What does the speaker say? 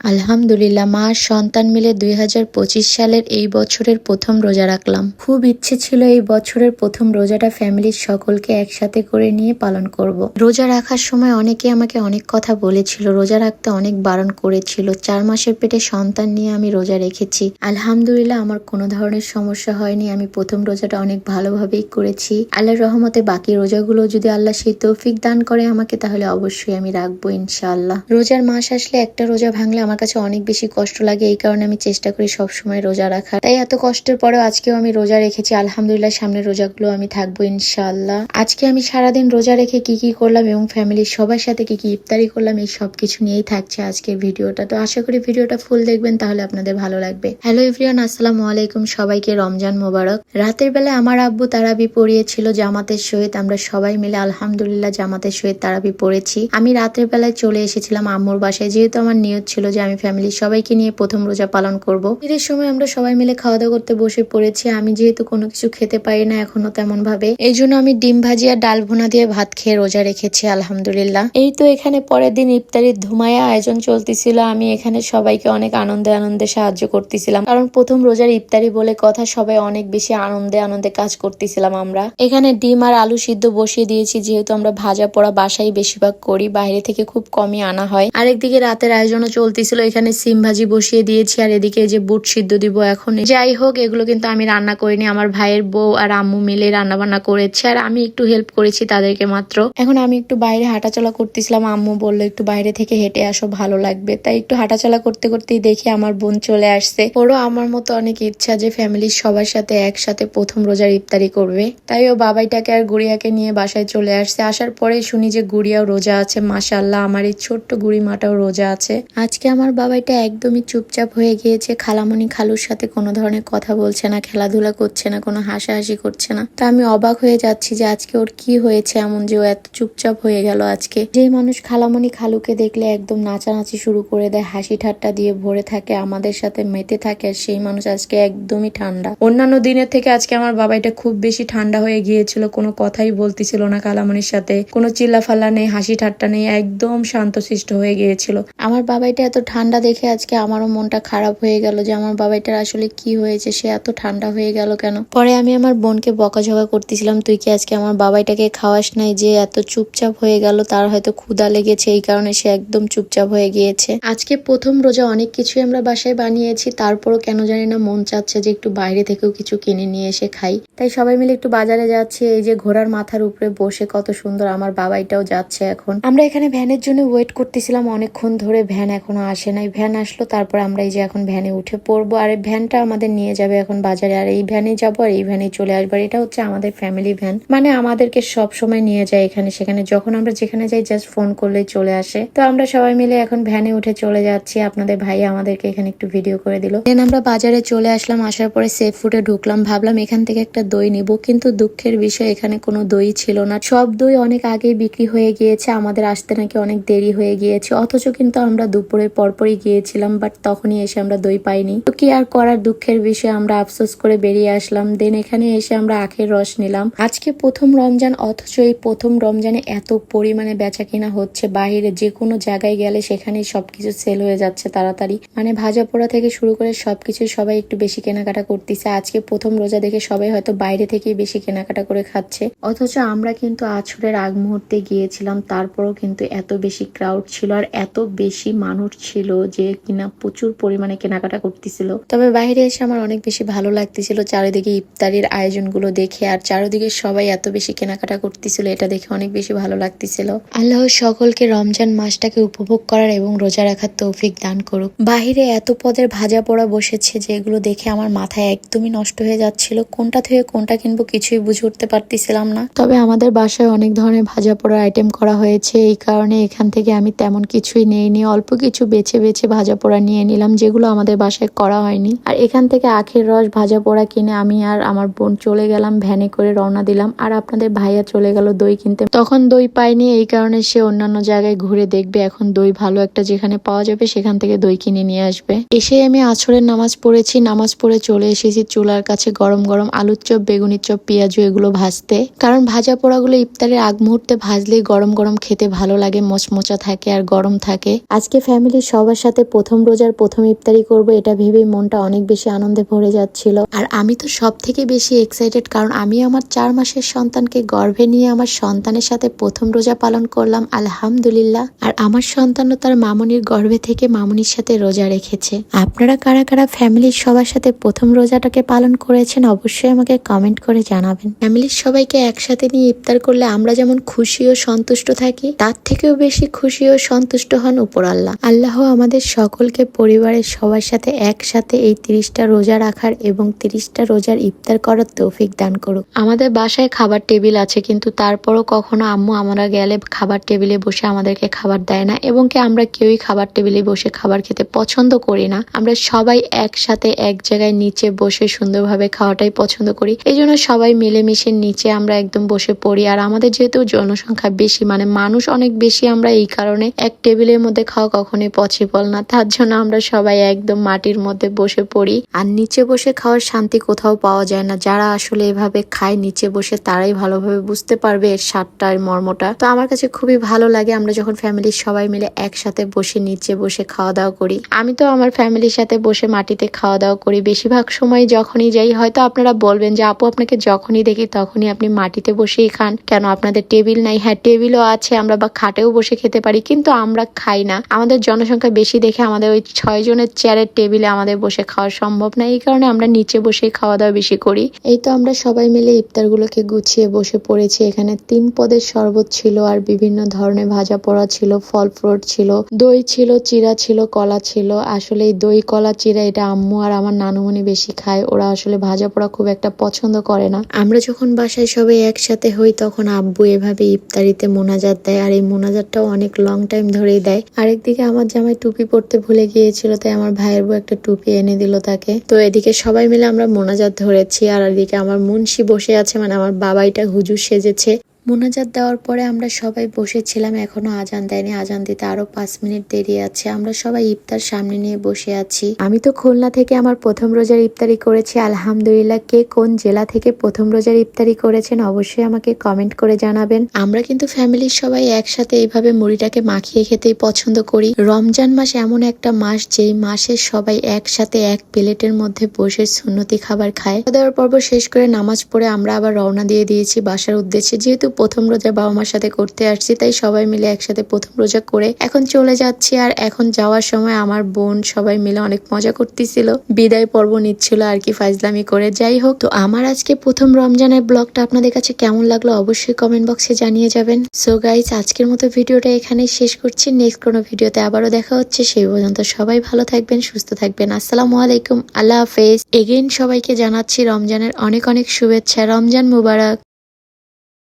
আলহামদুলিল্লাহ, মা আর সন্তান মিলে 2025 সালের এই বছরের প্রথম রোজা রাখলাম। খুব ইচ্ছে ছিল এই বছরের প্রথম রোজাটা ফ্যামিলির সকলকে একসাথে করে নিয়ে পালন করব। রোজা রাখার সময় অনেকে আমাকে অনেক কথা বলেছিল, রোজা রাখতে অনেক বারণ করেছিল। 4 মাসের পেটে সন্তান নিয়ে আমি রোজা রেখেছি। আলহামদুলিল্লাহ, আমার কোনো ধরনের সমস্যা হয়নি। আমি প্রথম রোজাটা অনেক ভালোভাবেই করেছি। আল্লাহর রহমতে বাকি রোজাগুলো যদি আল্লাহ সেই তৌফিক দান করে আমাকে, তাহলে অবশ্যই আমি রাখবো ইনশাআল্লাহ। রোজার মাস আসলে একটা রোজা ভাঙলে আমার কাছে অনেক বেশি কষ্ট লাগে, এই কারণে আমি চেষ্টা করি সবসময় রোজা রাখার। তাই এত কষ্টের পরেও আজকেও আমি রোজা রেখেছি। আলহামদুলিল্লাহ, সামনের রোজাগুলো আমি থাকবো ইনশাআল্লাহ। আজকে আমি সারাদিন রোজা রেখে কি কি করলাম এবং ফ্যামিলির সবার সাথে কি কি ইফতারি করলাম, এই সবকিছু নিয়েই থাকছে আজকের ভিডিওটা। তো আশা করি ভিডিওটা ফুল দেখবেন, তাহলে আপনাদের ভালো লাগবে। হ্যালো এভরিওয়ান, আসসালামু আলাইকুম, সবাইকে রমজান মোবারক। রাতের বেলা আমার আব্বু তারাবি পড়িয়েছিল জামাতের সহিত। আমরা সবাই মিলে আলহামদুলিল্লাহ জামাতের সহিত তারাবি পড়েছি। আমি রাতের বেলায় চলে এসেছিলাম আম্মুর বাসায়, যেহেতু আমার নিয়ত ছিল যে আমি ফ্যামিলির সবাইকে নিয়ে প্রথম রোজা পালন করব। ঈদের সময় আমরা সবাই মিলে খাওয়া দাওয়া করতে বসে পড়েছি। আমি যেহেতু কোনো কিছু খেতে পারি না এখনো তেমন ভাবে, এই জন্য আমি ডিম ভাজি আর ডাল ভুনা দিয়ে ভাত খেয়ে রোজা রেখেছি আলহামদুলিল্লাহ। এই তো এখানে পরের দিন ইফতারির ধুমায়া আয়োজন চলতেছিল। আমি এখানে সবাইকে অনেক আনন্দে আনন্দে সাহায্য করতেছিলাম, কারণ প্রথম রোজার ইফতারি বলে কথা, সবাই অনেক বেশি আনন্দে আনন্দে কাজ করতেছিলাম। আমরা এখানে ডিম আর আলু সিদ্ধ বসিয়ে দিয়েছি, যেহেতু আমরা ভাজা পোড়া বাসায় বেশিরভাগ করি, বাইরে থেকে খুব কমই আনা হয়। আরেকদিকে রাতের আয়োজনও চলতেছিল, এখানে সিম ভাজি বসিয়ে দিয়েছি আর এদিকে যে বুট সিদ্ধ দিব এখন। যাই হোক, এগুলো কিন্তু আমি রান্না করিনি, আমার ভাইয়ের বউ আর আম্মু মিলে রান্না বান্না করেছে আর আমি একটু হেল্প করেছি তাদেরকে মাত্র। এখন আমি একটু বাইরে হাঁটাচলা করতেছিলাম, আম্মু বললো একটু বাইরে থেকে হেঁটে আসো, ভালো লাগবে। তাই একটু হাঁটাচলা করতে করতেই দেখি আমার বোন চলে আসছে। ওরও আমার মতো অনেক ইচ্ছা যে ফ্যামিলির সবার সাথে একসাথে প্রথম রোজার ইফতারি করবে। তাই ও বাবাইটাকে আর গুড়িয়াকে নিয়ে বাসায় চলে আসছে। আসার পরে শুনি যে গুড়িয়াও রোজা আছে। মাশাআল্লাহ, আমার এই ছোট্ট গুড়ি মাটাও রোজা আছে। আজকে আমার বাবাইটা একদমই চুপচাপ হয়ে গিয়েছে। খালামণি খালুর সাথে কোনো ধরনের কথা বলছে না, খেলাধুলা করছে না, কোনো হাসাহাসি করছে না। তা আমি অবাক হয়ে যাচ্ছি যে আজকে ওর কি হয়েছে এমন যে ও এত চুপচাপ হয়ে গেল আজকে। যে মানুষ খালামণি খালুকে দেখলে একদম নাচানাচি শুরু করে দেয়, হাসি ঠাট্টা দিয়ে ভরে থাকে, আমাদের সাথে মেতে থাকে, আর সেই মানুষ আজকে একদমই ঠান্ডা। অন্যান্য দিনের থেকে আজকে আমার বাবাইটা খুব বেশি ঠান্ডা হয়ে গিয়েছিল, কোনো কথাই বলতেছিল না খালামণির সাথে, কোনো চিল্লাফাল্লা নেই, হাসি ঠাট্টা নেই, একদম শান্তশিষ্ট হয়ে গিয়েছিল। আমার বাবাইটা এত ঠান্ডা দেখে আজকে আমারও মনটা খারাপ হয়ে গেল যে আমার বাবাইটার আসলে কি হয়েছে, সে এত ঠান্ডা হয়ে গেল কেন। পরে আমি আমার বোনকে বকাঝকা করতেছিলাম, তুই কি আজকে আমার বাবাইটাকে খাওয়াস নাই, যে এত চুপচাপ হয়ে গেল, তার হয়তো ক্ষুধা লেগেছে, এই কারণে সে একদম চুপচাপ হয়ে গিয়েছে। আজকে প্রথম রোজা, অনেক কিছুই আমরা বাসায় বানিয়েছি, তারপরও কেন জানি না মন চাচ্ছে যে একটু বাইরে থেকেও কিছু কিনে নিয়ে এসে খাই। তাই সবাই মিলে একটু বাজারে যাচ্ছি। এই যে ঘোড়ার মাথার উপরে বসে কত সুন্দর, আমার বাবাইটাও যাচ্ছে এখন। আমরা এখানে ভ্যানের জন্য ওয়েট করতেছিলাম অনেকক্ষণ ধরে, ভ্যান এখনো আসে নাই। ভ্যান আসলো, তারপর আমরা এই যে এখন ভ্যানে উঠে পড়বো, আর এই ভ্যানটা আমাদের নিয়ে যাবে এখন বাজারে, আর এই ভ্যানে যাবো আর এই ভ্যানে চলে আসবো। এটা হচ্ছে আমাদের ফ্যামিলি ভ্যান, মানে আমাদেরকে সব সময় নিয়ে যায় এখানে সেখানে, যখন আমরা যেখানে যাই জাস্ট ফোন করলেই চলে আসে। তো আমরা সবাই মিলে এখন ভ্যানে উঠে চলে যাচ্ছি। আপনাদের ভাই আমাদেরকে এখানে একটু ভিডিও করে দিল। দেন আমরা বাজারে চলে আসলাম, আসার পরে সেফ ফুডে ঢুকলাম, ভাবলাম এখান থেকে একটা দই নিব, কিন্তু দুঃখের বিষয় এখানে কোনো দই ছিল না। সব দই অনেক আগেই বিক্রি হয়ে গিয়েছে, আমাদের আসতে নাকি অনেক দেরি হয়ে গিয়েছে, অথচ কিন্তু আমরা দুপুরের পরপরই গিয়েছিলাম, বাট তখনই এসে আমরা দই পাইনি। তো কি আর করার, দুঃখের বিষয়ে আমরা আফসোস করে বেরিয়ে আসলাম। দেন এখানে এসে আমরা আখের রস নিলাম। আজকে প্রথম রমজান, অথচ এই প্রথম রমজানে এত পরিমাণে বেচা কিনা হচ্ছে, বাইরে যে কোনো জায়গায় গেলে সেখানেই সবকিছু সেল হয়ে যাচ্ছে তাড়াতাড়ি, মানে ভাজা পোড়া থেকে শুরু করে সবকিছু সবাই একটু বেশি কেনাকাটা করতেছে। আজকে প্রথম রোজা দেখে সবাই হয়তো বাইরে থেকেই বেশি কেনাকাটা করে খাচ্ছে, অথচ আমরা কিন্তু আছরের আগ মুহূর্তে গিয়েছিলাম, তারপরও কিন্তু এত বেশি ক্রাউড ছিল আর এত বেশি মানুষ ছিল যে কিনা প্রচুর পরিমাণে কেনাকাটা করতেছিল। তবে বাইরে এসে আমার অনেক বেশি ভালো লাগতেছিল চারিদিকে ইফতারির আয়োজনগুলো দেখে, আর চারিদিকে সবাই এত বেশি কেনাকাটা করতেছিল, এটা দেখে অনেক বেশি ভালো লাগতেছিল। আল্লাহ সকলকে রমজান মাসটাকে উপভোগ করার এবং রোজা রাখার তৌফিক দান করুক। বাহিরে এত পদের ভাজা পোড়া বসেছে যেগুলো দেখে আমার মাথায় একদমই নষ্ট হয়ে যাচ্ছিল, কোনটা থেকে কোনটা কিনবো কিছুই বুঝে উঠতে পারতেছিলাম না। তবে আমাদের বাসায় অনেক ধরনের ভাজা পোড়ার আইটেম করা হয়েছে, এই কারণে এখান থেকে আমি তেমন কিছুই নেইনি, অল্প কিছু বেছে বেছে ভাজা পোড়া নিয়ে নিলাম যেগুলো আমাদের বাসায় করা হয়নি। আর এখান থেকে আখের রস ভাজা পোড়া কিনে আমি আর আমার বোন চলে গেলাম, ভ্যানে করে রওনা দিলাম। আর আপনাদের ভাইয়া চলে গেল দই কিনতে, তখন দই পাইনি, এই কারণে সে অন্যান্য জায়গায় ঘুরে দেখবে এখন দই ভালো একটা যেখানে পাওয়া যাবে সেখান থেকে দই কিনে নিয়ে আসবে। এসে আমি আসরের নামাজ পড়েছি, নামাজ পড়ে চলে এসেছি চুলার কাছে গরম গরম আলুর চপ, বেগুনির চপ, পেঁয়াজু এগুলো ভাজতে, কারণ ভাজা পোড়াগুলো ইফতারের আগ মুহূর্তে ভাজলেই গরম গরম খেতে ভালো লাগে, মচমচা থাকে আর গরম থাকে। আজকে ফ্যামিলির সবার সাথে প্রথম রোজার প্রথম ইফতারি করব, এটা ভেবেই মনটা অনেক বেশি আনন্দে ভরে যাচ্ছিল। আর আমি তো সব থেকে বেশি এক্সাইটেড, কারণ আমি আমার 4 মাসের সন্তানকে গর্ভে নিয়ে আমার সন্তানের সাথে প্রথম রোজা পালন করলাম, আলহামদুলিল্লাহ। আর আমার সন্তানও তার মামুনির গর্ভে থেকে মামুনির সাথে রোজা রেখেছে। আপনারা কারা কারা ফ্যামিলির সবার সাথে প্রথম রোজাটাকে পালন করেছেন অবশ্যই আমাকে কমেন্ট করে জানাবেন। ফ্যামিলির সবাইকে একসাথে নিয়ে ইফতার করলে আমরা যেমন খুশি ও সন্তুষ্ট থাকি, তার থেকেও বেশি খুশি ও সন্তুষ্ট হন উপরআল্লাহ। আল্লাহ আমাদের সকলকে পরিবারের সবার সাথে একসাথে এই 30টা রোজা রাখার এবং 30টা রোজার ইফতার করার তৌফিক দান করুক। আমাদের বাসায় খাবার টেবিল আছে, কিন্তু তারপরও কখনো আম্মু আমরা গেলে খাবার টেবিলে বসে আমাদেরকে খাবার দেয় না, এবং কি আমরা কেউই খাবার টেবিলে বসে খাবার খেতে পছন্দ করি না। আমরা সবাই একসাথে এক জায়গায় নিচে বসে সুন্দরভাবে খাওয়াটাই পছন্দ করি। এই জন্য সবাই মিলেমিশে নিচে আমরা একদম বসে পড়ি। আর আমাদের যেহেতু জনসংখ্যা বেশি, মানে মানুষ অনেক বেশি, আমরা এই কারণে এক টেবিলের মধ্যে খাওয়া কখনোই পসিবল না। তার জন্য আমরা সবাই একদম মাটির মধ্যে বসে পড়ি। আর নিচে বসে খাওয়ার শান্তি কোথাও পাওয়া যায় না। যারা আসলে এভাবে খায় নিচে বসে, তারাই ভালোভাবে বুঝতে পারবে এর স্বাদটা, এর মর্মটা। তো আমার কাছে খুবই ভালো লাগে আমরা যখন ফ্যামিলির সবাই মিলে একসাথে বসে নিচে বসে খাওয়া দাওয়া করি। আমি তো আমার ফ্যামিলির সাথে বসে মাটিতে খাওয়া দাওয়া করি বেশিরভাগ সময়। যখনই যাই, হয়তো আপনারা বলবেন যে আপু আপনাকে যখনই দেখি তখনই আপনি মাটিতে বসেই খান, কেন আপনাদের টেবিল নাই? হ্যাঁ, টেবিলও আছে, আমরা বা খাটেও বসে খেতে পারি, কিন্তু আমরা খাই না। আমাদের জনসংখ্যা বেশি দেখে আমাদের ওই 6 জনের চেয়ারের টেবিলে আমাদের বসে খাওয়া সম্ভব না, এই কারণে আমরা নিচে বসেই খাওয়া দাওয়া বেশি করি। এই তো আমরা সবাই মিলে ইফতারগুলোকে গুছিয়ে বসে পড়েছি। এখানে 3 পদের শরবত ছিল, আর বিভিন্ন ধরনের ভাজা পোড়া ছিল, ফল ফ্রুট ছিল, দই ছিল, চিড়া ছিল, কলা ছিল। আসলে এই দই কলা চিড়া এটা আম্মু আর আমার নানুমণি বেশি খায়, ওরা আসলে ভাজা পোড়া খুব একটা পছন্দ করে না। আমরা যখন বাসায় সবাই একসাথে হই তখন আব্বু এভাবে ইফতারিতে মোনাজাত দেয়, আর এই মোনাজাতটাও অনেক লং টাইম ধরেই দেয়। আরেকদিকে আমার জামাই টুপি পরতে ভুলে গিয়েছিল, তাই আমার ভাইয়ের বউ একটা টুপি এনে দিল তাকে। তো এদিকে সবাই মিলে আমরা মোনাজাত ধরেছি, আর এদিকে আমার মুন্সি বসে আছে, মানে আমার বাবাইটা হুজুর সেজেছে। মোনাজাত দেওয়ার পরে আমরা সবাই বসেছিলাম, এখনো আজান দেয়নি, আজান দিতে আরো 5 মিনিট দেরি আছে। আমরা সবাই ইফতার সামনে নিয়ে বসে আছি। আমি তো খুলনা থেকে আমার প্রথম রোজার ইফতারি করেছি, আলহামদুলিল্লাহ। কে কোন জেলা থেকে প্রথম রোজার ইফতারি করেছেন অবশ্যই আমাকে কমেন্ট করে জানাবেন। আমরা কিন্তু ফ্যামিলির সবাই একসাথে এইভাবে মুড়িটাকে মাখিয়ে খেতেই পছন্দ করি। রমজান মাস এমন একটা মাস যেই মাসে সবাই একসাথে এক প্লেটের মধ্যে বসে সুন্নতি খাবার খায়। দেওয়ার পর্ব শেষ করে নামাজ পড়ে আমরা আবার রওনা দিয়ে দিয়েছি বাসার উদ্দেশ্যে। যেহেতু প্রথম রোজা বাবা মার সাথে করতে আসছি, তাই সবাই মিলে একসাথে প্রথম রোজা করে এখন চলে যাচ্ছি। আর এখন যাওয়ার সময় আমার বোন সবাই মিলে অনেক মজা করতেছিল, বিদায় পর্ব নিচ্ছিল আর কি, ফাজলামি করে। যাই হোক, তো আমার আজকে প্রথম রমজানের ব্লগটা আপনাদের কাছে কেমন লাগলো অবশ্যই কমেন্ট বক্সে জানিয়ে যাবেন। সো গাইস, আজকের মতো ভিডিওটা এখানেই শেষ করছি। নেক্সট কোনো ভিডিওতে আবারও দেখা হচ্ছে, সেই পর্যন্ত সবাই ভালো থাকবেন, সুস্থ থাকবেন। আসসালামু আলাইকুম, আল্লাহ হাফেজ। এগেইন সবাইকে জানাচ্ছি রমজানের অনেক অনেক শুভেচ্ছা। রমজান মুবারক।